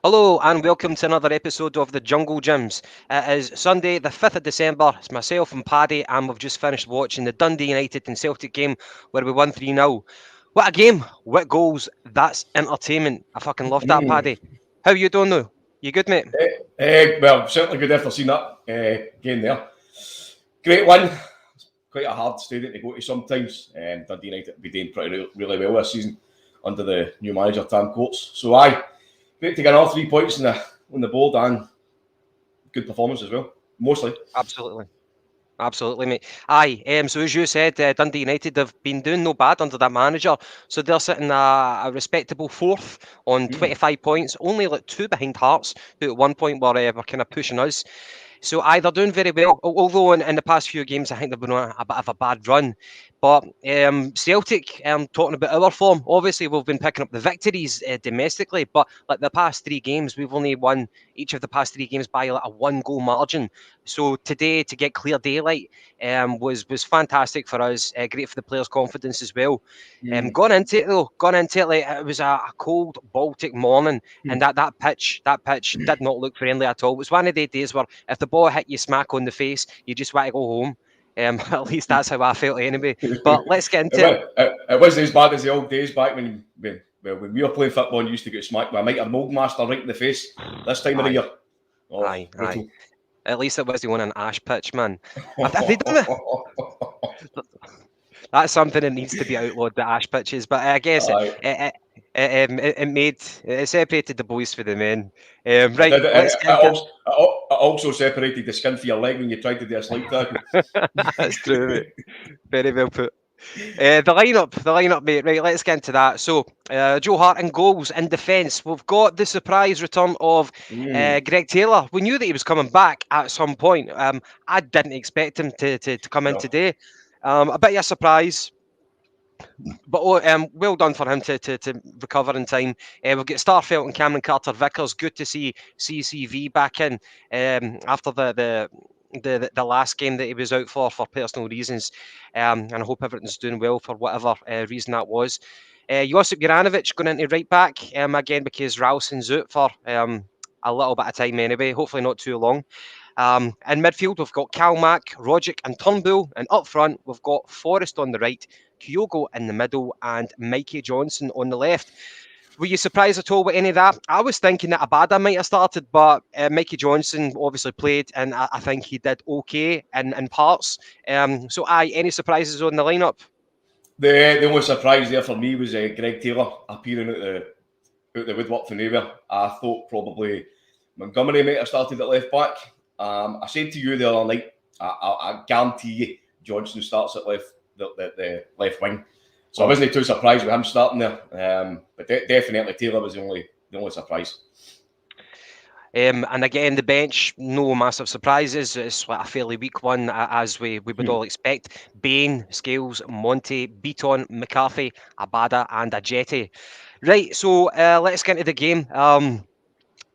Hello and welcome to another episode of the Jungle Gyms. It is Sunday, the 5th of December. It's myself and Paddy, and we've just finished watching the Dundee United and Celtic game where we won 3-0. What a game! What goals! That's entertainment. I fucking love that, Mm. Paddy. How you doing though? You good, mate? Well, certainly good after seeing that game there. Great win. Quite a hard stadium to go to sometimes. Dundee United will be doing really well this season under the new manager, Tam Coates. So, great to get all 3 points on the board and good performance as well, mostly. Absolutely, mate. So as you said, Dundee United have been doing no bad under that manager. So they're sitting a respectable fourth on 25 points, only like 2 behind Hearts, who at one point were kind of pushing us. So they're doing very well, although in the past few games I think they've been on a bit of a bad run. But Celtic, talking about our form, obviously we've been picking up the victories domestically, but like the past 3 games, we've only won each of the past 3 games by like a 1-goal margin. So today, to get clear daylight was fantastic for us, great for the players' confidence as well. Gone into it like it was a cold Baltic morning, and that pitch did not look friendly at all. It was one of the days where if the ball hit you smack on the face, you just want to go home. At least that's how I felt anyway. But let's get into it. It wasn't as bad as the old days back when we were playing football and used to get smacked by a Mitre Mould Master right in the face this time of the year. Oh, aye. At least it wasn't on an ash pitch, man. Have they done it? That's something that needs to be outlawed, the ash pitches. But I guess it separated the boys for the men. Right, let's get it also separated the skin for your leg when you tried to do a slide tackle. That's true, mate. Very well put. The lineup, mate. Right, let's get into that. So, Joe Hart in goals. In defence, we've got the surprise return of Greg Taylor. We knew that he was coming back at some point. I didn't expect him to come in today. A bit of a surprise. But well done for him to recover in time. We've got Starfelt and Cameron Carter-Vickers. Good to see CCV back in after the last game that he was out for personal reasons. And I hope everything's doing well for whatever reason that was. Josip Juranovic going into right back again because Ralston's out for a little bit of time anyway. Hopefully not too long. In midfield, we've got Kalmak, Rogic and Turnbull. And up front, we've got Forrest on the right, Kyogo in the middle and Mikey Johnson on the left. Were you surprised at all with any of that? I was thinking that Abada might have started, but Mikey Johnson obviously played, and I think he did okay in parts. Any surprises on the lineup? The only surprise there for me was Greg Taylor appearing out the woodwork from nowhere. I thought probably Montgomery might have started at left back. I said to you the other night, I guarantee you Johnson starts at the left wing. So I wasn't too surprised with him starting there. But definitely Taylor was the only surprise. And again, the bench, no massive surprises. It's like a fairly weak one, as we would all expect. Bain, Scales, Monty, Beaton, McCarthy, Abada and Ajeti. Right, so let's get into the game.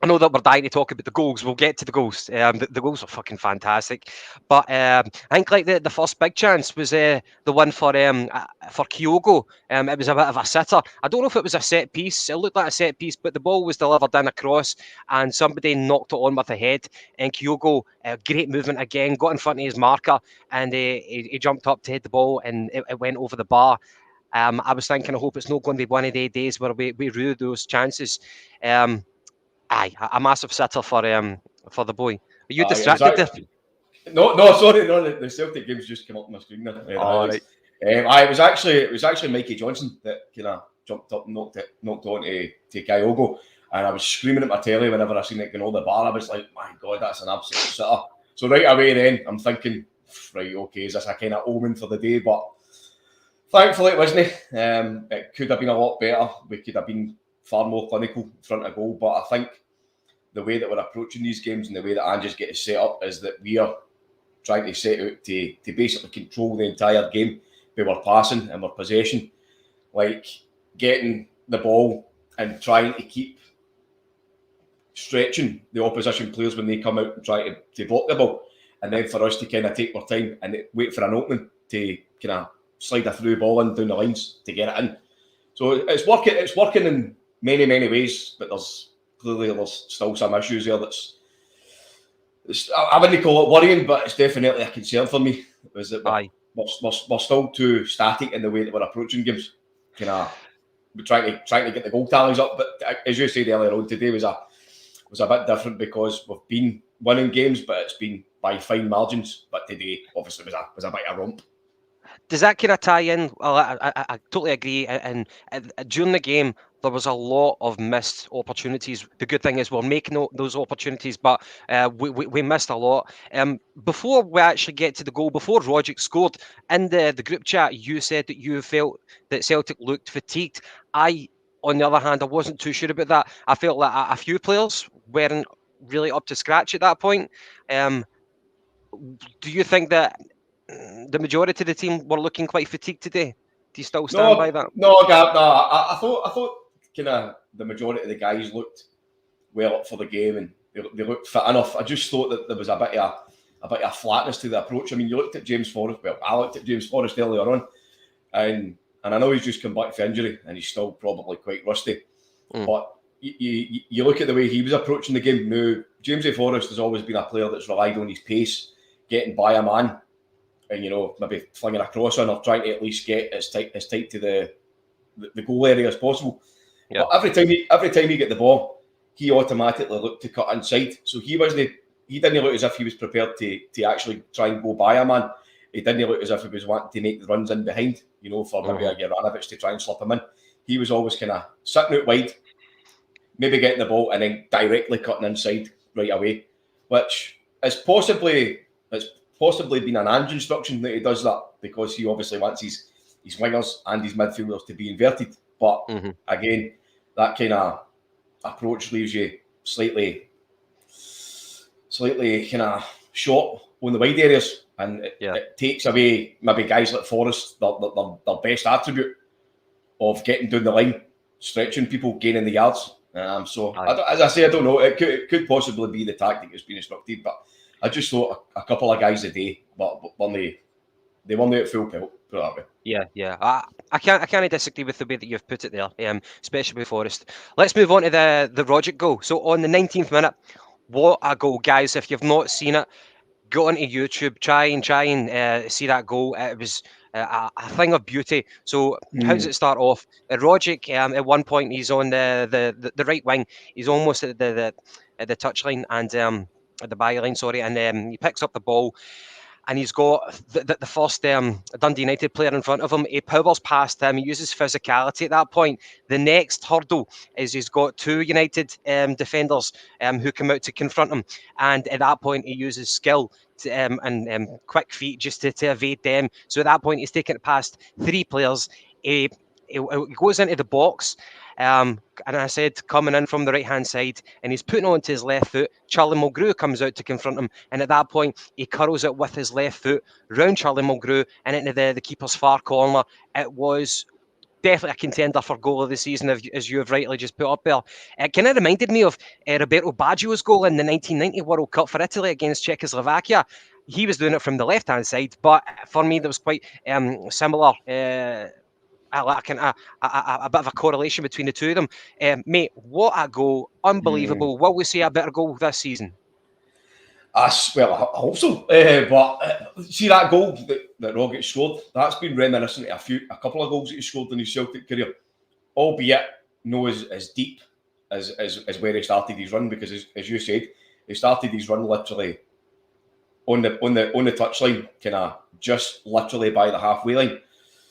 I know that we're dying to talk about the goals. We'll get to the goals. The goals are fucking fantastic. But I think like the first big chance was the one for Kyogo. It was a bit of a sitter. I don't know if it was a set piece. It looked like a set piece, but the ball was delivered in across and somebody knocked it on with the head. And Kyogo, great movement again, got in front of his marker and he jumped up to hit the ball and it went over the bar. I was thinking, I hope it's not going to be one of the days where we rue those chances. A massive sitter for the boy. Are you distracted there? No, sorry, no. The Celtic game's just come up on my screen there. Right. It was actually Mikey Johnson that kind of jumped up and knocked on to Kyogo, and I was screaming at my telly whenever I seen it going over the bar. I was like, my God, that's an absolute sitter. So right away then, I'm thinking, right, okay, is this a kind of omen for the day? But thankfully it wasn't. It could have been a lot better. We could have been far more clinical in front of goal, but I think the way that we're approaching these games and the way that Ange's get it set up is that we are trying to set out to basically control the entire game with our passing and our possession, like getting the ball and trying to keep stretching the opposition players when they come out and try to block the ball, and then for us to kind of take our time and wait for an opening to kind of slide a through ball in down the lines to get it in. So it's working in many ways, but there's clearly there's still some issues there. I wouldn't call it worrying, but it's definitely a concern for me. Is that we're still too static in the way that we're approaching games. We're trying to get the goal tallies up, but as you said earlier on, today was a bit different because we've been winning games, but it's been by fine margins. But today, obviously, was a bit of a romp. Does that kind of tie in? Well, I totally agree. And during the game, there was a lot of missed opportunities. The good thing is we're making those opportunities, but we missed a lot. Before we actually get to the goal, before Rogic scored, in the group chat, you said that you felt that Celtic looked fatigued. On the other hand, I wasn't too sure about that. I felt like a few players weren't really up to scratch at that point. Do you think that the majority of the team were looking quite fatigued today? Do you still stand by that? No, I thought kind of the majority of the guys looked well up for the game and they looked fit enough. I just thought that there was a bit of flatness to the approach. I mean, you looked at James Forrest. Well, I looked at James Forrest earlier on, and I know he's just come back from injury and he's still probably quite rusty. But you look at the way he was approaching the game. Now, James Forrest has always been a player that's relied on his pace, getting by a man, and maybe flinging a cross on or trying to at least get as tight to the goal area as possible. Yeah. But every time he get the ball, he automatically looked to cut inside. So he didn't look as if he was prepared to actually try and go by a man. He didn't look as if he was wanting to make the runs in behind, for maybe a Juranovic to try and slip him in. He was always kind of sitting out wide, maybe getting the ball and then directly cutting inside right away, which is possibly been an Ange instruction that he does that because he obviously wants his wingers and his midfielders to be inverted. But again, that kind of approach leaves you slightly kind of short on the wide areas, and it takes away maybe guys like Forrest, their best attribute of getting down the line, stretching people, gaining the yards. As I say, I don't know. It could possibly be the tactic that's been instructed, but I just thought a couple of guys a day, but they weren't at full pelt, put it that way. Yeah. I can't disagree with the way that you've put it there, especially with Forrest. Let's move on to the Rogic goal. So on the 19th minute, what a goal, guys! If you've not seen it, go onto YouTube, try and see that goal. It was a thing of beauty. So how does it start off? Rogic, at one point, he's on the right wing. He's almost at the touchline and at the byline, sorry, and he picks up the ball. And he's got the first Dundee United player in front of him. He powers past him. He uses physicality at that point. The next hurdle is he's got two United defenders who come out to confront him. And at that point, he uses skill and quick feet just to evade them. So at that point, he's taken it past three players. He goes into the box. And I said, coming in from the right-hand side, and he's putting onto his left foot. Charlie Mulgrew comes out to confront him, and at that point, he curls it with his left foot round Charlie Mulgrew and into the keeper's far corner. It was definitely a contender for goal of the season, as you have rightly just put up there. It kind of reminded me of Roberto Baggio's goal in the 1990 World Cup for Italy against Czechoslovakia. He was doing it from the left-hand side, but for me, there was quite similar... a bit of a correlation between the two of them. Mate, what a goal. Unbelievable. Will we see a better goal this season? Well, I hope so. But see that goal that Rogic scored, that's been reminiscent of a couple of goals that he scored in his Celtic career, albeit no as deep as where he started his run, because as you said, he started his run literally on the touchline, kind of just literally by the halfway line.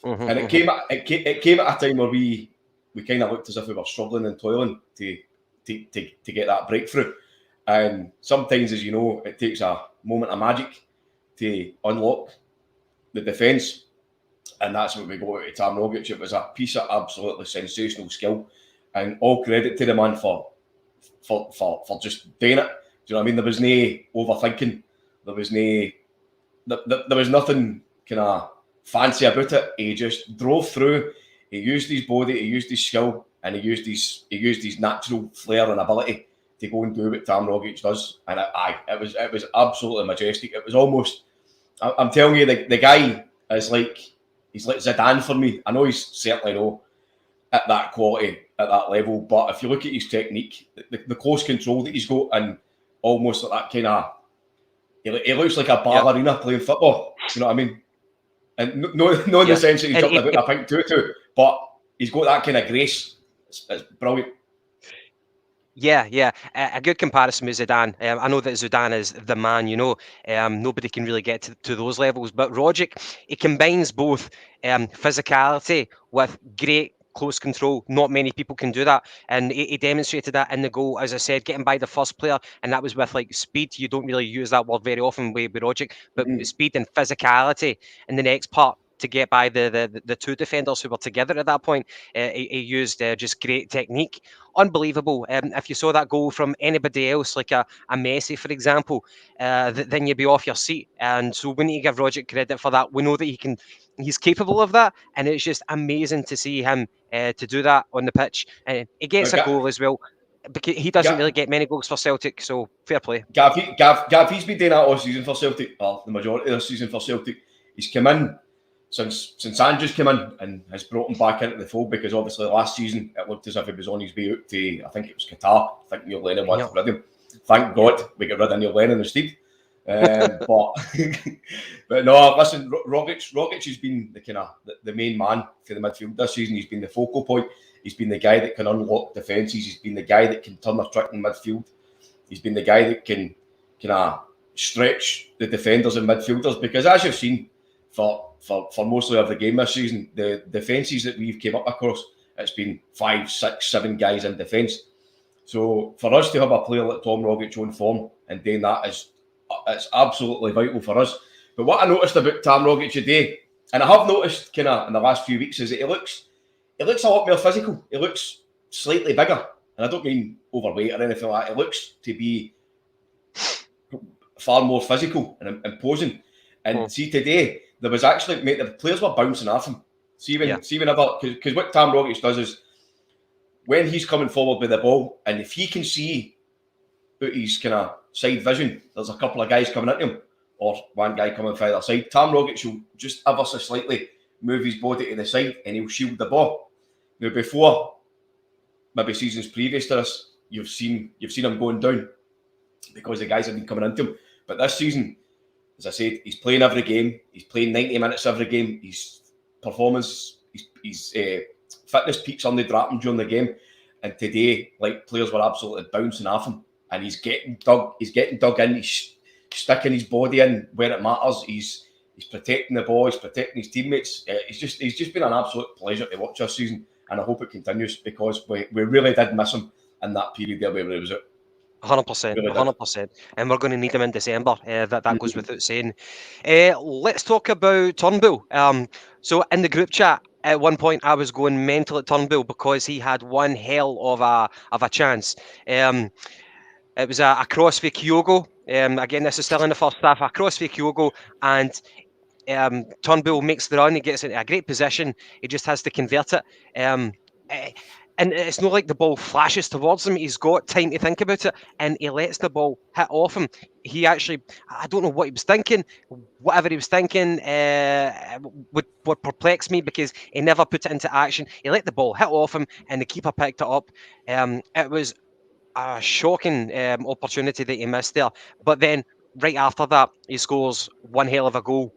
And it came at a time where we kind of looked as if we were struggling and toiling to get that breakthrough. And sometimes, as you know, it takes a moment of magic to unlock the defence, and that's what we got out of Tam Rogic. It was a piece of absolutely sensational skill, and all credit to the man for just doing it. Do you know what I mean? There was no overthinking. There was nothing kind of fancy about it. He just drove through. He used his body, he used his skill, and he used his natural flair and ability to go and do what Tam Rogic does. And it was absolutely majestic. It was almost, I'm telling you, the guy is he's like Zidane for me. I know he's certainly not at that quality at that level. But if you look at his technique, the close control that he's got, and almost like that kind of, he looks like a ballerina playing football. You know what I mean? And no in the sense that he's jumping about a pink tutu, but he's got that kind of grace. It's brilliant. Yeah. A good comparison with Zidane. I know that Zidane is the man, you know. Nobody can really get to those levels. But Rogic, he combines both physicality with great close control. Not many people can do that. And he demonstrated that in the goal, as I said, getting by the first player. And that was with like speed. You don't really use that word very often with Rogic. But speed and physicality in the next part, to get by the two defenders who were together at that point. He used just great technique. Unbelievable. If you saw that goal from anybody else, like a Messi, for example, then you'd be off your seat. And so we need to give Rogic credit for that. We know that he's capable of that, and it's just amazing to see him to do that on the pitch. He gets a goal as well, because he doesn't really get many goals for Celtic, so fair play. Gav, he's been doing that all season for Celtic, or the majority of the season for Celtic. He's come in since Andrew's come in and has brought him back into the fold, because obviously last season it looked as if he was on his way out to, I think it was Qatar. I think Neil Lennon wanted to rid him. Thank God we got rid of Neil Lennon instead. But no, listen, Rogic has been the main man for the midfield this season. He's been the focal point. He's been the guy that can unlock defences. He's been the guy that can turn a trick in midfield. He's been the guy that can stretch the defenders and midfielders, because as you've seen for mostly of the game this season, the defences that we've came up across, it's been 5, 6, 7 guys in defence. So for us to have a player like Tom Rogic on form and doing that it's absolutely vital for us. But what I noticed about Tom Rogic today, and I have noticed in the last few weeks, is that he looks a lot more physical. He looks slightly bigger, and I don't mean overweight or anything like that. He looks to be far more physical and imposing. And see, today there was actually, mate, the players were bouncing off him. Because what Tom Rogic does is, when he's coming forward with the ball, and if he can see out his side vision, there's a couple of guys coming at him, or one guy coming from either side, Tom Rogic will just ever so slightly move his body to the side and he'll shield the ball. Now, before, maybe seasons previous to this, you've seen him going down because the guys have been coming into him. But this season, as I said, he's playing every game. He's playing 90 minutes every game. His performance, his fitness peaks on the dropping during the game. And today, like, players were absolutely bouncing off him. And he's getting dug in. He's sticking his body in where it matters. He's protecting the ball. He's protecting his teammates. He's just been an absolute pleasure to watch this season. And I hope it continues, because we really did miss him in that period there where he was out. 100%. And we're going to need him in December. That goes without saying. Let's talk about Turnbull. So in the group chat, at one point I was going mental at Turnbull because he had one hell of a chance. It was a cross for Kyogo. Again, this is still in the first half. A cross for Kyogo, and Turnbull makes the run. He gets into a great position. He just has to convert it. And it's not like the ball flashes towards him. He's got time to think about it, and he lets the ball hit off him. He actually, I don't know what he was thinking. Whatever he was thinking would perplex me, because he never put it into action. He let the ball hit off him, and the keeper picked it up. It was a shocking opportunity that he missed there. But then, right after that, he scores one hell of a goal.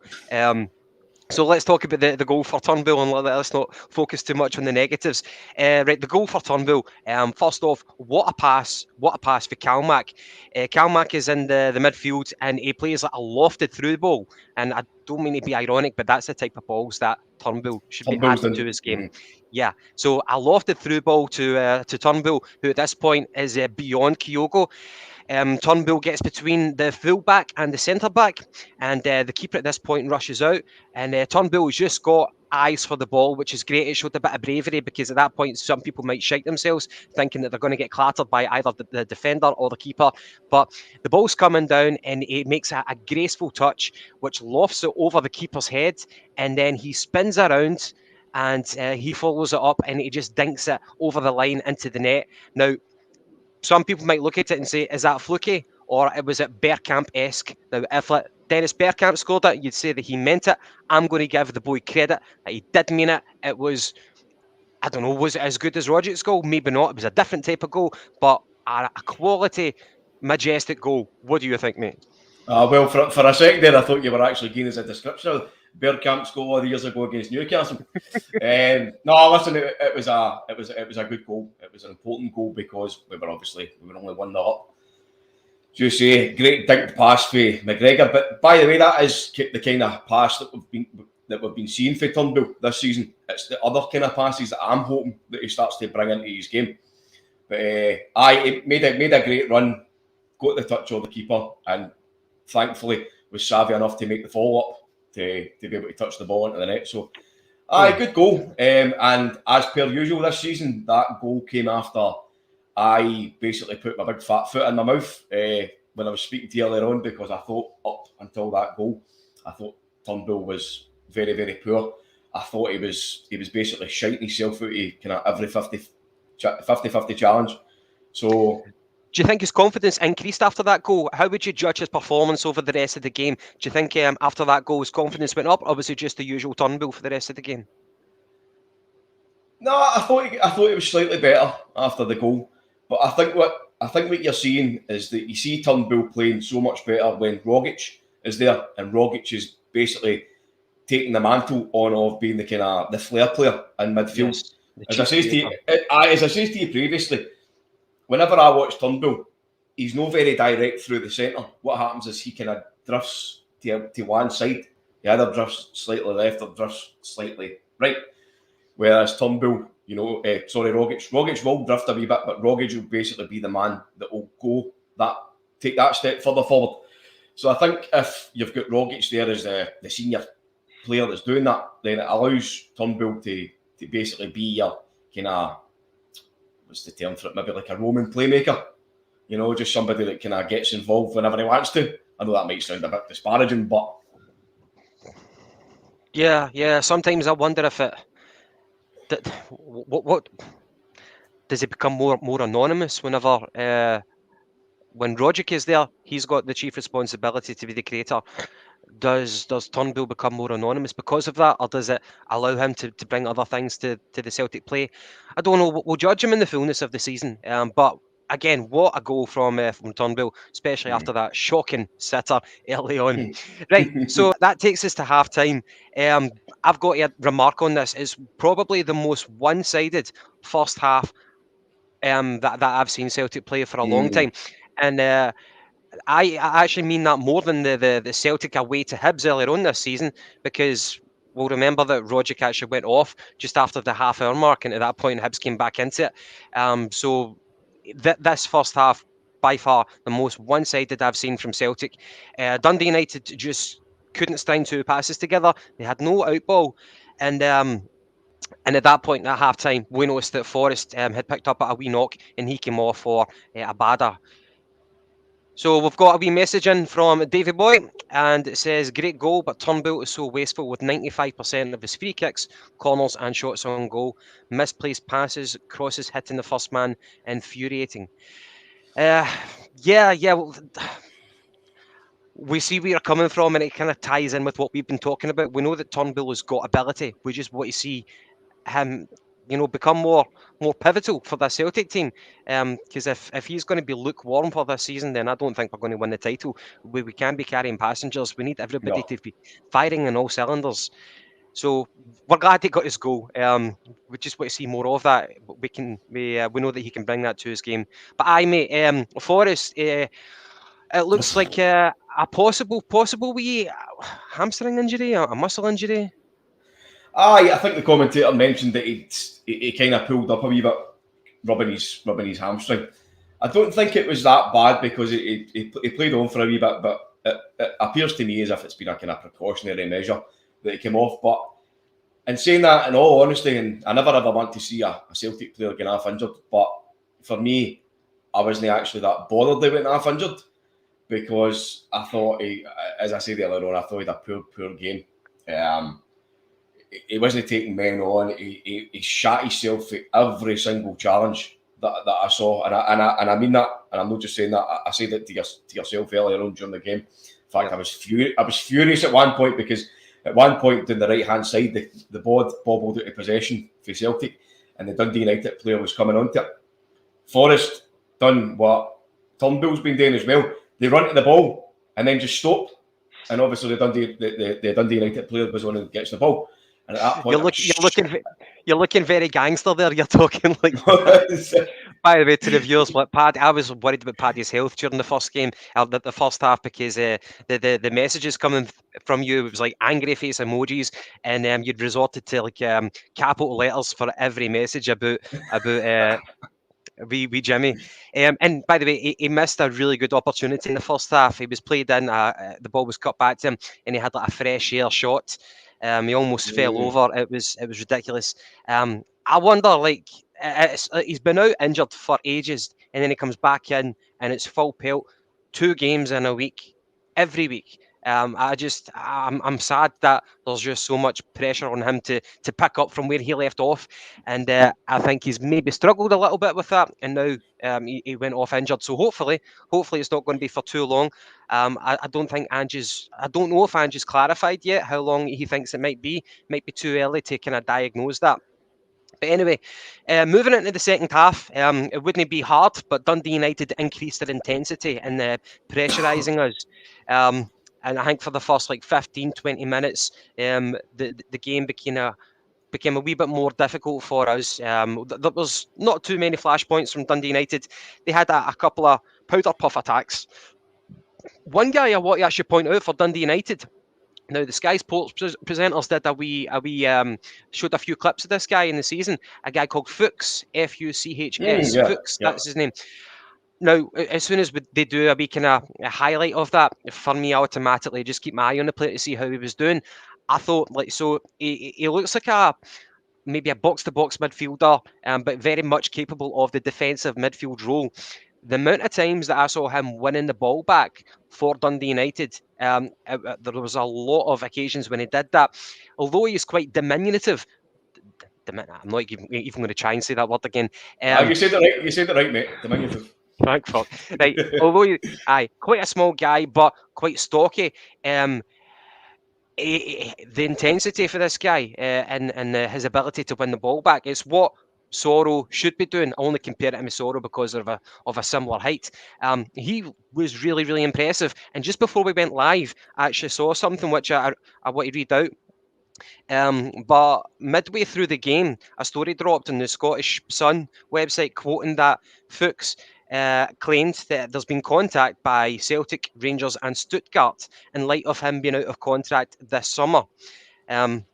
So let's talk about the goal for Turnbull, and let's not focus too much on the negatives. Right, the goal for Turnbull. First off, what a pass for Calmac. Calmac is in the midfield, and he plays like a lofted through ball. And I don't mean to be ironic, but that's the type of balls that Turnbull should be adding to his game. Yeah, so a lofted through ball to Turnbull, who at this point is beyond Kyogo. Turnbull gets between the fullback and the centre-back, and the keeper at this point rushes out, and Turnbull's just got eyes for the ball, which is great. It showed a bit of bravery, because at that point some people might shite themselves thinking that they're going to get clattered by either the defender or the keeper. But the ball's coming down, and it makes a graceful touch which lofts it over the keeper's head, and then he spins around and he follows it up, and he just dinks it over the line into the net. Now, some people might look at it and say, is that fluky, or was it Bergkamp-esque? Now, if Dennis Bergkamp scored it, you'd say that he meant it. I'm going to give the boy credit that he did mean it. It was I don't know, was it as good as Roderick's goal? Maybe not. It was a different type of goal, but a quality, majestic goal. What do you think, mate? Well, for a second there, I thought you were actually giving us a description of Bergkamp's goal all the years ago against Newcastle. No, listen, it was a good goal. It was an important goal because we were only 1-0 up. As you say, great dinked pass for Mcgregor. But by the way, that is the kind of pass that we've been seeing for Turnbull this season. It's the other kind of passes that I'm hoping that he starts to bring into his game. But he made a great run, got the touch of the keeper, and thankfully was savvy enough to make the follow-up to be able to touch the ball into the net. So, good goal. And as per usual this season, that goal came after I basically put my big fat foot in my mouth when I was speaking to you earlier on, because I thought up until that goal, I thought Turnbull was very, very poor. I thought he was basically shiting himself out of kind of every 50-50 challenge. So, do you think his confidence increased after that goal? How would you judge his performance over the rest of the game? Do you think after that goal his confidence went up, or was it just the usual Turnbull for the rest of the game? No, I thought it was slightly better after the goal. But I think what you're seeing is that you see Turnbull playing so much better when Rogic is there, and Rogic is basically taking the mantle on of being the kind of the flair player in midfield. Yes, as I said to you previously, whenever I watch Turnbull, he's not very direct through the centre. What happens is he kind of drifts to one side. He either drifts slightly left or drifts slightly right. Whereas Turnbull, Rogic will drift a wee bit, but Rogic will basically be the man that will take that step further forward. So I think if you've got Rogic there as the senior player that's doing that, then it allows Turnbull to basically be your kind of, what's the term for it, maybe like a Roman playmaker, just somebody that kind of gets involved whenever he wants to. I know that might sound a bit disparaging, but yeah. Sometimes I wonder if what does it become more anonymous whenever when Rogic is there, he's got the chief responsibility to be the creator. Does Turnbull become more anonymous because of that, or does it allow him to bring other things to the Celtic play? I don't know. We'll judge him in the fullness of the season. But again, what a goal from Turnbull, especially after that shocking sitter early on. Right, so that takes us to half time. I've got a remark on this. It's probably the most one-sided first half that I've seen Celtic play for a long time, and I actually mean that more than the Celtic away to Hibs earlier on this season, because we'll remember that Rogic actually went off just after the half-hour mark, and at that point Hibs came back into it. So this first half, by far the most one-sided I've seen from Celtic. Dundee United just couldn't string two passes together. They had no outball, and at that point at half-time, we noticed that Forrest had picked up a wee knock, and he came off for a badder. So we've got a wee message in from David Boy, and it says, great goal, but Turnbull is so wasteful with 95% of his free kicks, corners and shots on goal. Misplaced passes, crosses hitting the first man, infuriating. Well, we see where you're coming from, and it kind of ties in with what we've been talking about. We know that Turnbull has got ability. We just want to see him become more pivotal for the Celtic team. Because if he's going to be lukewarm for this season, then I don't think we're going to win the title. We can't be carrying passengers. We need everybody to be firing on all cylinders. So we're glad he got his goal. We just want to see more of that. We know that he can bring that to his game. But mate, Forrest, it looks like a possible wee hamstring injury, a muscle injury. I think the commentator mentioned that he kind of pulled up a wee bit, rubbing his hamstring. I don't think it was that bad because he played on for a wee bit, but it appears to me as if it's been a kind of precautionary measure that he came off. But in saying that, in all honesty, and I never ever want to see a Celtic player get half injured, but for me, I wasn't actually that bothered they went half injured, because I thought as I said earlier on, I thought he had a poor game. He wasn't taking men on. He shot himself for every single challenge that I saw, and I mean that, and I'm not just saying that. I said it to yourself earlier on during the game. In fact, I was furious at one point, because at one point down the right hand side, the ball bobbled out of possession for Celtic, and the Dundee United player was coming onto it. Forrest done what Turnbull's been doing as well. They run to the ball and then just stop. And obviously the Dundee United player was on and gets the ball. And at that point, you're looking very gangster there. You're talking like that. By the way, to the viewers, like Paddy, I was worried about Paddy's health during the first game, the first half, because the messages coming from you, it was like angry face emojis, and you'd resorted to like capital letters for every message about wee Jimmy. And by the way, he missed a really good opportunity in the first half. He was played in, the ball was cut back to him, and he had like a fresh air shot. He almost fell over. It was ridiculous. I wonder, like, he's been out injured for ages, and then he comes back in, and it's full pelt, 2 games in a week, every week. I'm sad that there's just so much pressure on him to pick up from where he left off, and I think he's maybe struggled a little bit with that, and now he went off injured. So hopefully it's not going to be for too long. I don't know if Angie's clarified yet how long he thinks it might be. Might be too early to kind of diagnose that. But anyway, moving into the second half, it wouldn't be hard, but Dundee United increased their intensity and pressurising us. And I think for the first like 15, 20 minutes, the game became a wee bit more difficult for us. There was not too many flashpoints from Dundee United. They had a couple of powder puff attacks. One guy I want to actually point out for Dundee United. Now, the Sky Sports presenters did a wee showed a few clips of this guy in the season. A guy called Fuchs, Fuchs. Fuchs, that's his name. Now, as soon as they do a wee kind of highlight of that, for me, I automatically just keep my eye on the player to see how he was doing. I thought, like, so he looks like maybe a box-to-box midfielder, but very much capable of the defensive midfield role. The amount of times that I saw him winning the ball back for Dundee United, there was a lot of occasions when he did that. Although he's quite diminutive, I'm not even going to try and say that word again. You said it right, mate. Diminutive. Thank fuck. Right. Although quite a small guy, but quite stocky. The intensity for this guy and his ability to win the ball back is what Sorrow should be doing. I only compare it to Sorrow because of a similar height. He was really, really impressive. And just before we went live, I actually saw something which I want to read out. But midway through the game, a story dropped on the Scottish Sun website quoting that Fuchs claimed that there's been contact by Celtic, Rangers and Stuttgart in light of him being out of contract this summer. And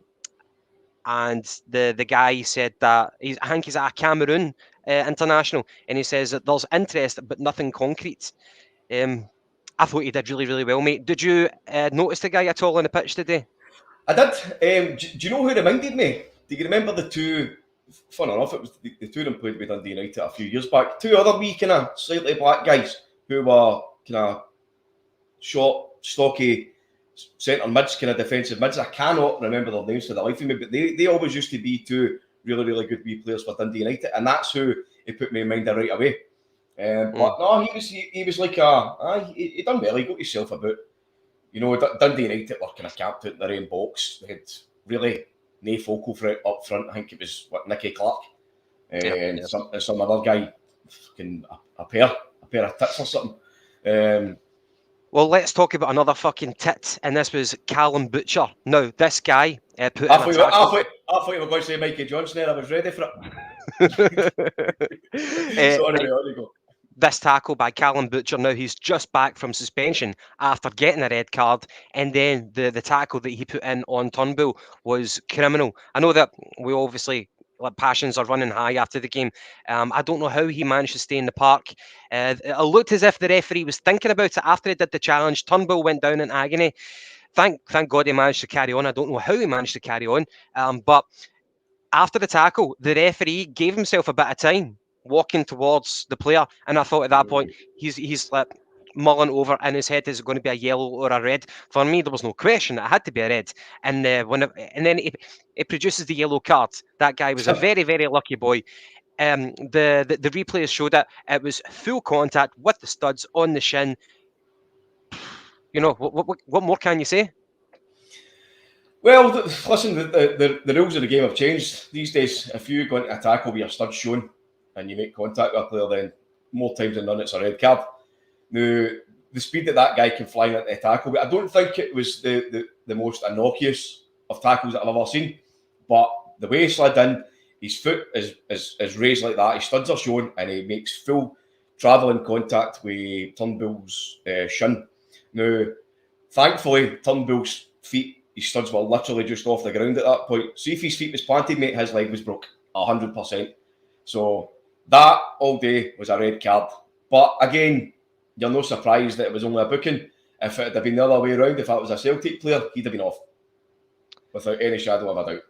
the guy said that I think he's at a Cameroon international, and he says that there's interest but nothing concrete. I thought he did really, really well, mate. Did you notice the guy at all on the pitch today? I did. Do you know who reminded me? Do you remember the two? Fun enough, it was the two of them played with Dundee United a few years back. 2 other wee kind of slightly black guys who were kind of short, stocky centre mids, kind of defensive mids. I cannot remember their names for the life of me, but they always used to be 2 really, really good wee players for Dundee United, and that's who he put me in mind of right away. But no, he was like he done well. He got himself about. You know, Dundee United were kind of camped out in their own box. They had really no focal for it up front. I think it was Nicky Clark and some other guy, fucking a pair of tits or something. Well, let's talk about another fucking tit, and this was Callum Butcher. Now, this guy put I thought you were going to say Mikey Johnson there. I was ready for it. Sorry, on you go. This tackle by Callum Butcher, now he's just back from suspension after getting a red card, and then the tackle that he put in on Turnbull was criminal. I know that we obviously, like, passions are running high after the game. I don't know how he managed to stay in the park. It looked as if the referee was thinking about it after he did the challenge. Turnbull went down in agony. Thank God he managed to carry on. I don't know how he managed to carry on, but after the tackle, the referee gave himself a bit of time walking towards the player, and I thought at that point he's like mulling over in his head, is it going to be a yellow or a red? For me, there was no question, it had to be a red. And then it produces the yellow card. That guy was a very, very lucky boy. The replays showed it was full contact with the studs on the shin. You know, what more can you say? Well, listen, the rules of the game have changed these days. If you go into a tackle with your stud showing and you make contact with a player, then more times than none it's a red card. Now, the speed that guy can fly into a tackle, but I don't think it was the most innocuous of tackles that I've ever seen. But the way he slid in, his foot is raised like that, his studs are shown, and he makes full travelling contact with Turnbull's shin. Now, thankfully, Turnbull's feet, his studs were literally just off the ground at that point. See, if his feet was planted, mate, his leg was broke 100%. So that all day was a red card. But again, you're no surprised that it was only a booking. If it had been the other way around, if that was a Celtic player, he'd have been off without any shadow of a doubt.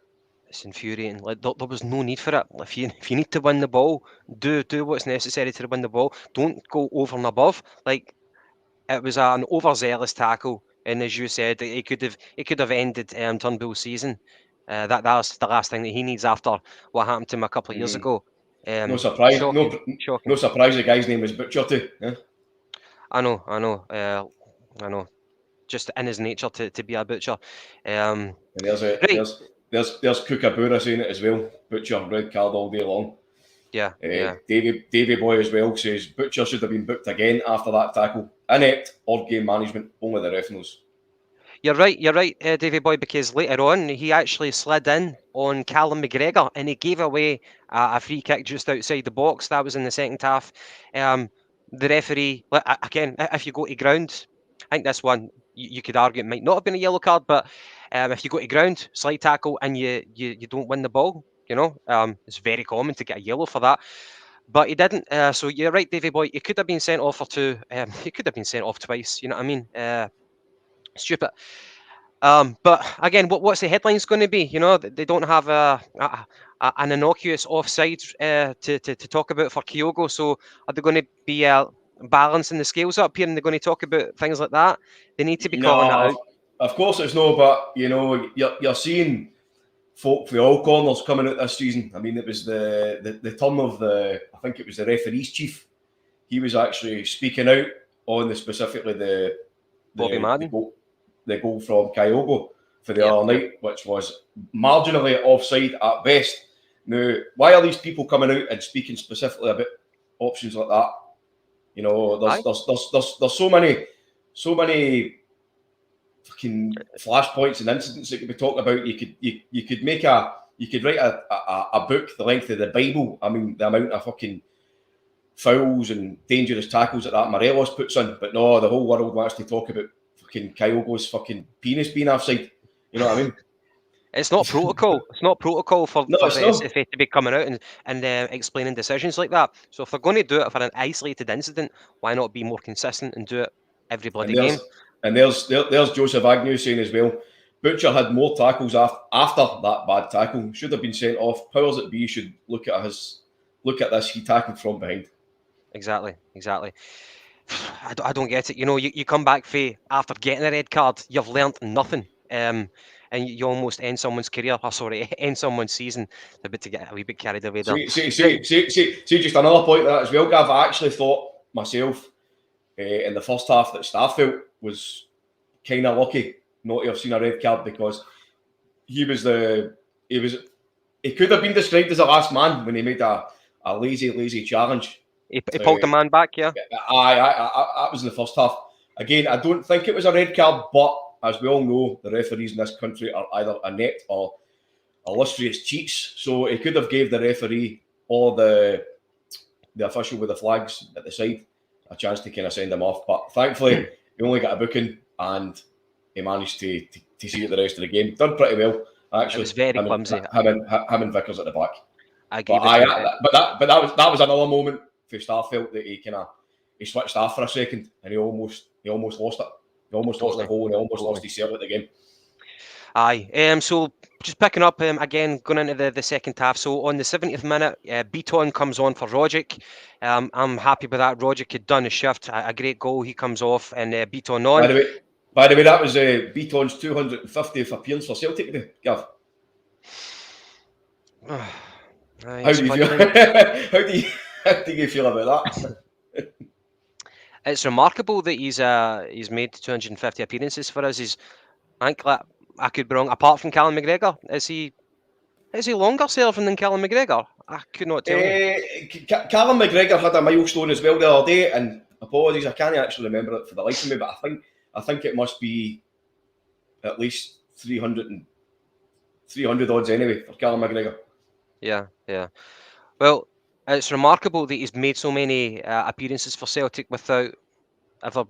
It's infuriating. Like there was no need for it. If you need to win the ball, do what's necessary to win the ball. Don't go over and above. Like it was an overzealous tackle, and as you said, it could have ended Turnbull's season. That's the last thing that he needs after what happened to him a couple of years ago. No surprise. Shocking. No surprise. The guy's name was Butcher too. Yeah? I know. Just in his nature to be a butcher. And there's Kookaburra saying it as well. Butcher, red card all day long. Yeah. Davy Boy as well says Butcher should have been booked again after that tackle. Inept or game management, only the ref knows. You're right, Davy Boy, because later on he actually slid in on Callum Mcgregor and he gave away a free kick just outside the box. That was in the second half. The referee, again, if you go to ground, I think this one, you could argue it might not have been a yellow card, but if you go to ground, slide tackle, and you don't win the ball, it's very common to get a yellow for that. But he didn't. So you're right, Davy Boy. He could have been sent off for two. He could have been sent off twice. You know what I mean? Stupid. But again, what's the headlines going to be? They don't have an innocuous offside to talk about for Kyogo. So are they going to be balancing the scales up here, and they're going to talk about things like that? They need to be calling that out. Of course, it's no. But you're seeing folk for all corners coming out this season. I mean, it was the turn of I think it was the referee's chief. He was actually speaking out on specifically the Bobby Madden. The goal from Kyogo for the other night, which was marginally offside at best. Now, why are these people coming out and speaking specifically about options like that? There's so many fucking flashpoints and incidents that could be talked about. You could write a book the length of the Bible. I mean, the amount of fucking fouls and dangerous tackles that Morelos puts in. But no, the whole world wants to talk about fucking Kyogo's fucking penis being offside. You know what I mean? It's not protocol. It's not protocol for the SFA to be coming out and explaining decisions like that. So if they're going to do it for an isolated incident, why not be more consistent and do it every bloody game? And there's Joseph Agnew saying as well, Butcher had more tackles after that bad tackle. Should have been sent off. Powers that be should look at this. He tackled from behind. Exactly. I don't get it. You come back after getting a red card, you've learnt nothing. And you almost end someone's career, end someone's season. A bit to get a wee bit carried away there. See, just another point that as well, Gav. I actually thought myself in the first half that Starfield was kind of lucky not to have seen a red card, because he could have been described as a last man when he made a lazy challenge. He pulled the man back, yeah. That was in the first half. Again, I don't think it was a red card, but as we all know, the referees in this country are either inept or illustrious cheats. So he could have gave the referee or the official with the flags at the side a chance to kind of send him off. But thankfully, he only got a booking and he managed to see it the rest of the game. Done pretty well, actually. It was very clumsy. Him and Vickers at the back. But that was another moment for Starfield that he switched off for a second and he almost lost it. He almost lost the goal and he almost lost his serve at the game. Aye. So just picking up again, going into the second half. So on the 70th minute, Beaton comes on for Rogic. I'm happy with that. Rogic had done a shift, a great goal. He comes off and Beaton on. By the way, that was Beaton's 250th appearance for Celtic today, Gav. How do you feel about that? It's remarkable that he's made 250 appearances for us. I think I could be wrong. Apart from Callum Mcgregor, is he longer serving than Callum Mcgregor? I could not tell you. Callum Mcgregor had a milestone as well the other day, and apologies, I can't actually remember it for the life of me, but I think it must be at least 300 odds anyway for Callum McGregor. Yeah. Well, it's remarkable that he's made so many appearances for Celtic without ever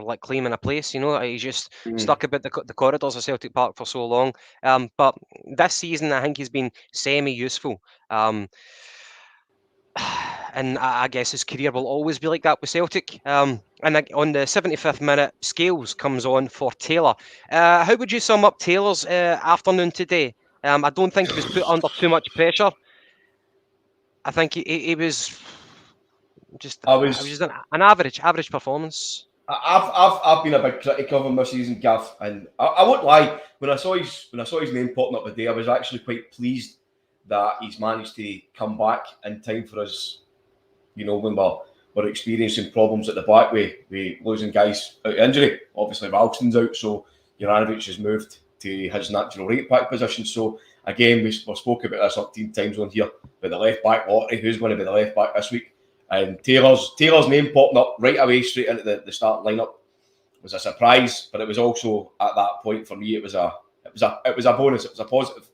like claiming a place. He's just stuck about the corridors of Celtic Park for so long. But this season, I think he's been semi-useful. And I guess his career will always be like that with Celtic. And on the 75th minute, Scales comes on for Taylor. How would you sum up Taylor's afternoon today? I don't think he was put under too much pressure. I think he was just an average performance. I've been a big critic of him this season, Gav, and I won't lie. When I saw his name popping up today, I was actually quite pleased that he's managed to come back in time for us. When we're experiencing problems at the back with losing guys out of injury. Obviously, Ralston's out, so Juranovic has moved to his natural right back position. So again, we've spoke about this 13 times on here, but the left back lottery, who's going to be the left back this week? And Taylor's name popping up right away straight into the starting lineup was a surprise, but it was also at that point for me it was a bonus, it was a positive.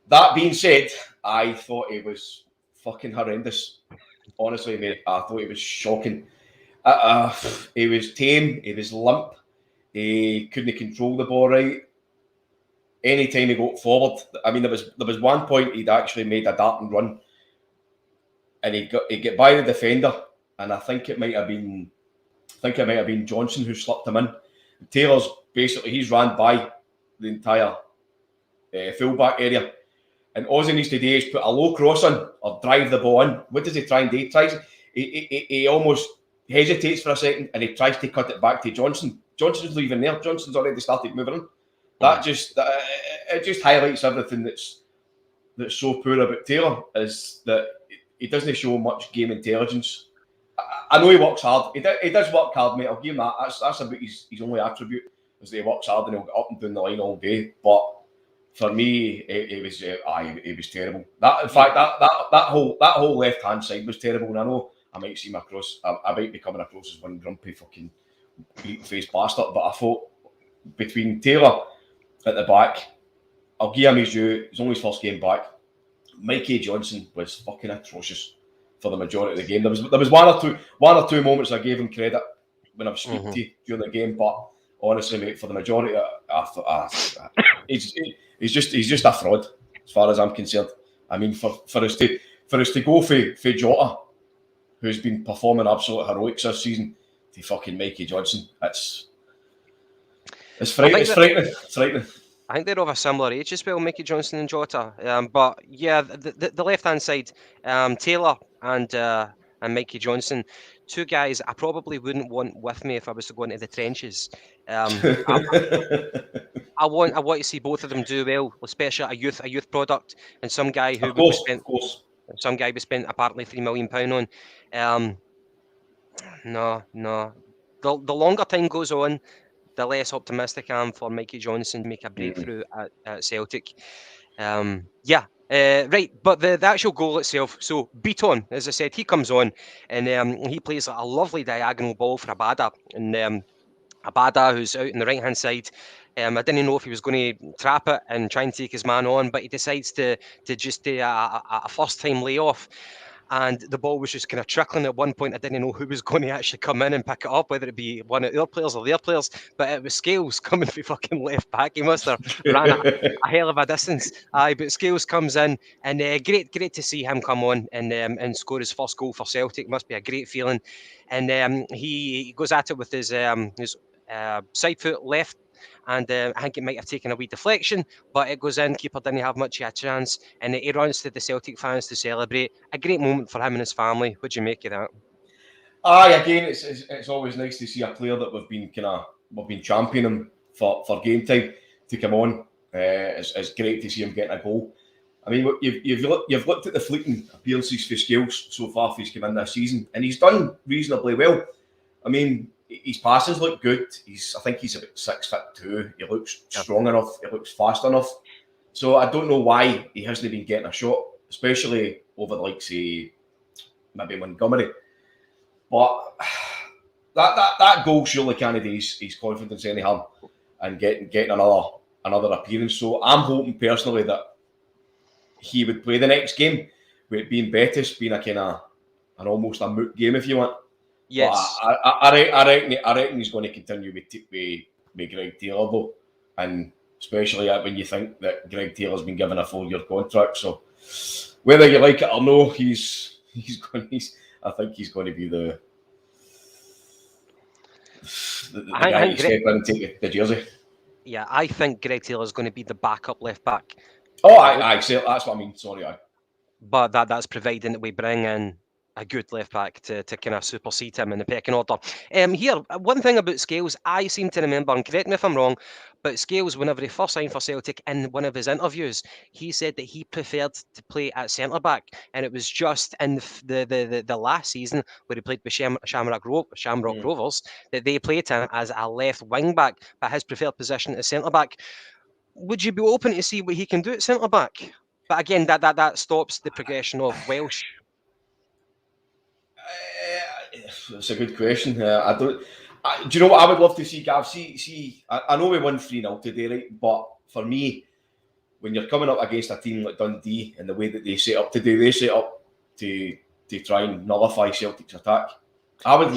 That being said, I thought he was fucking horrendous. Honestly, mate, I thought he was shocking. He was tame, he was limp, he couldn't control the ball right. Anytime he got forward, I mean, there was one point he'd actually made a darting run, and he'd get by the defender, and I think it might have been Johnson who slipped him in. Taylor's basically he's ran by the entire fullback area, and all he needs to do is put a low cross on or drive the ball in. What does he try and do? He almost hesitates for a second, and he tries to cut it back to Johnson. Johnson's leaving there. Johnson's already started moving in. It just highlights everything that's so poor about Taylor, is that he doesn't show much game intelligence. I know he works hard. He does work hard, mate. I'll give him that. That's about his only attribute, is that he works hard and he'll get up and down the line all day. But for me, he was terrible. That whole left hand side was terrible. And I know I might seem across. I might be coming across as one grumpy fucking beat-faced bastard. But I thought between Taylor at the back, I'll give him his due. It's only his first game back. Mikey Johnson was fucking atrocious for the majority of the game. There was one or two moments I gave him credit when I was speaking to you during the game, but honestly, mate, for the majority, he's just a fraud as far as I'm concerned. I mean, for us to go for Jota, who's been performing absolute heroics this season, to fucking Mikey Johnson, it's frightening. It's frightening. I think they're of a similar age as well, Mickey Johnson and Jota. But yeah, the left-hand side, Taylor and Mickey Johnson, two guys I probably wouldn't want with me if I was to go into the trenches. I want to see both of them do well, especially a youth product, and some guy who we spent apparently £3 million on. No. The longer time goes on, the less optimistic I am for Mikey Johnson to make a breakthrough at Celtic. Right, but the actual goal itself, so Beaton, as I said, he comes on and he plays a lovely diagonal ball for Abada, and Abada, who's out on the right-hand side, I didn't know if he was going to trap it and try and take his man on, but he decides to just do a first-time layoff. And the ball was just kind of trickling at one point. I didn't know who was going to actually come in and pick it up, whether it be one of our players or their players. But it was Scales coming for fucking left back. He must have ran a hell of a distance. But Scales comes in, and great to see him come on and score his first goal for Celtic. Must be a great feeling. And he goes at it with his side foot left. And I think it might have taken a wee deflection, but it goes in. Keeper didn't have much of a chance, and he runs to the Celtic fans to celebrate. A great moment for him and his family. What'd you make of that? Again, it's always nice to see a player that we've been championing for game time to come on. It's great to see him getting a goal. I mean, you've looked at the fleeting appearances for Scales so far. He's come in this season, and he's done reasonably well. I mean, his passes look good. I think he's about 6'2". He looks strong enough. He looks fast enough. So I don't know why he hasn't been getting a shot, especially over like say maybe Montgomery. But that goal surely can't do his confidence any harm and getting another appearance. So I'm hoping personally that he would play the next game, with it being Betis being a kind of an almost a moot game if you want. Yes. But I reckon he's going to continue with Greg Taylor though, and especially when you think that Greg Taylor's been given a 4-year contract. So whether you like it or no, I think he's going to be the guy to step in and take the jersey. Yeah, I think Greg Taylor's going to be the backup left back. Oh, I say that's what I mean. Sorry, But that's providing that we bring in a good left back to kind of supersede him in the pecking order. Here, one thing about Scales, I seem to remember, and correct me if I'm wrong, but Scales, whenever he first signed for Celtic, in one of his interviews, he said that he preferred to play at centre back, and it was just in the last season where he played with Shamrock Rovers that they played him as a left wing back, but his preferred position is centre back. Would you be open to see what he can do at centre back? But again, that stops the progression of Welsh. It's a good question. Do you know what I would love to see, Gav? I know we won 3-0 today, right? But for me, when you're coming up against a team like Dundee and the way that they set up today, they set up to try and nullify Celtic's attack. I would have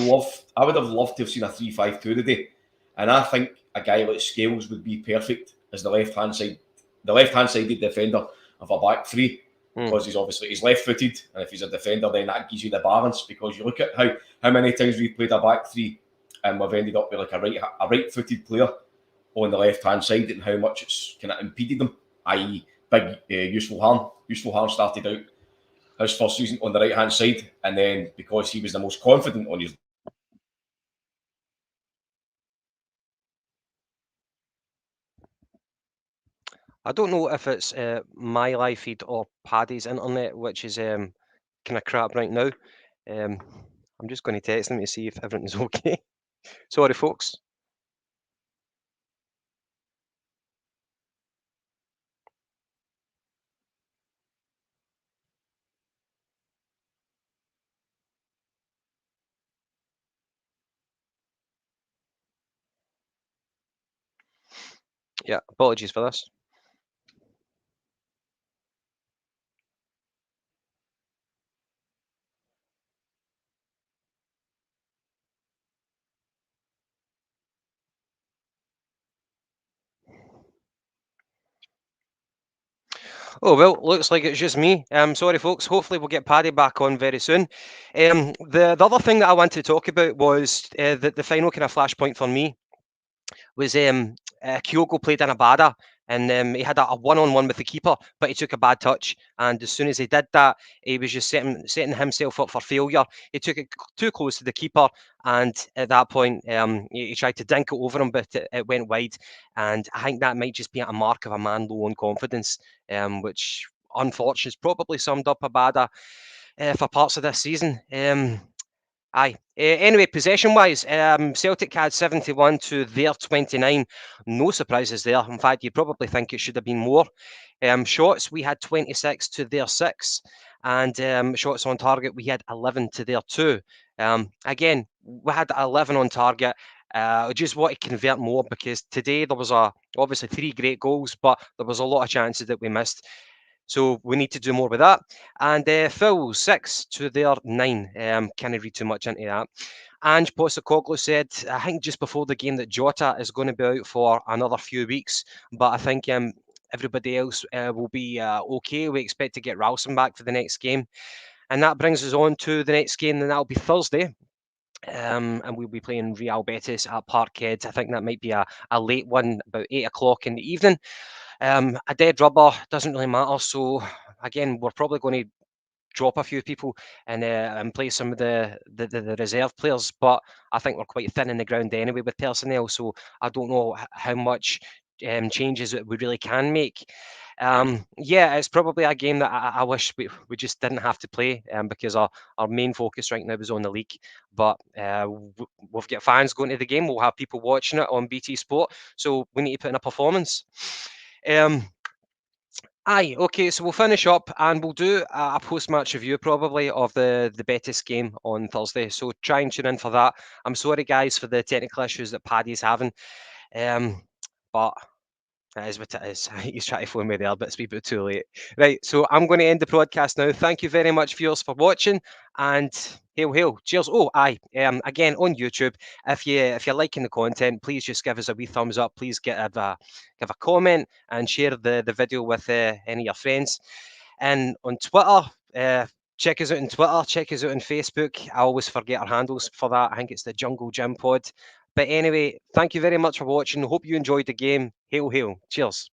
loved to have seen a 3-5-2 today, and I think a guy like Scales would be perfect as the left-hand sided defender of a back three. Because he's left-footed, and if he's a defender, then that gives you the balance. Because you look at how many times we've played a back three, and we've ended up with like a right-footed player on the left-hand side, and how much it's kind of impeded them. I.e., big Useful Harm. Useful Harm started out his first season on the right-hand side, and then because he was the most confident on his. I don't know if it's my live feed or Paddy's internet, which is kind of crap right now. I'm just going to text them to see if everything's okay. Sorry, folks. Yeah, apologies for this. Oh, well, looks like it's just me. Sorry, folks. Hopefully we'll get Paddy back on very soon. The other thing that I wanted to talk about was the final kind of flashpoint for me was Kyogo played in Abada, and he had a one-on-one with the keeper, but he took a bad touch. And as soon as he did that, he was just setting himself up for failure. He took it too close to the keeper, and at that point, he tried to dink it over him, but it went wide. And I think that might just be a mark of a man low on confidence, which unfortunately is probably summed up Abada for parts of this season. Aye. Anyway, possession-wise, Celtic had 71 to their 29. No surprises there. In fact, you'd probably think it should have been more. Shots, we had 26 to their 6. And shots on target, we had 11 to their 2. Again, we had 11 on target. I just want to convert more because today there was obviously 3 great goals, but there was a lot of chances that we missed. So we need to do more with that. And Phil, 6 to their 9. Can't read too much into that. Ange Postecoglou said, I think just before the game, that Jota is going to be out for another few weeks. But I think everybody else will be okay. We expect to get Ralston back for the next game. And that brings us on to the next game, and that'll be Thursday. And we'll be playing Real Betis at Parkhead. I think that might be a late one, about 8 o'clock in the evening. A dead rubber doesn't really matter. So again, we're probably going to drop a few people and play some of the reserve players. But I think we're quite thin in the ground anyway with personnel. So I don't know how much changes that we really can make. Yeah, it's probably a game that I wish we just didn't have to play, because our main focus right now is on the league. But we've got fans going to the game. We'll have people watching it on BT Sport, so we need to put in a performance. Aye, okay, so we'll finish up and we'll do a post-match review probably of the Betis game on Thursday. So try and tune in for that. I'm sorry, guys, for the technical issues that Paddy's having, but that is what it is. He's trying to phone me there, but it's a wee bit too late. Right, so I'm going to end the broadcast now. Thank you very much, viewers, for watching, and hail. Cheers. Oh, aye. Again on YouTube, if you're liking the content, please just give us a wee thumbs up. Please give a comment and share the video with any of your friends. And on Twitter, check us out on Twitter. Check us out on Facebook. I always forget our handles for that. I think it's the Jungle Gym Pod. But anyway, thank you very much for watching. Hope you enjoyed the game. Hail. Cheers.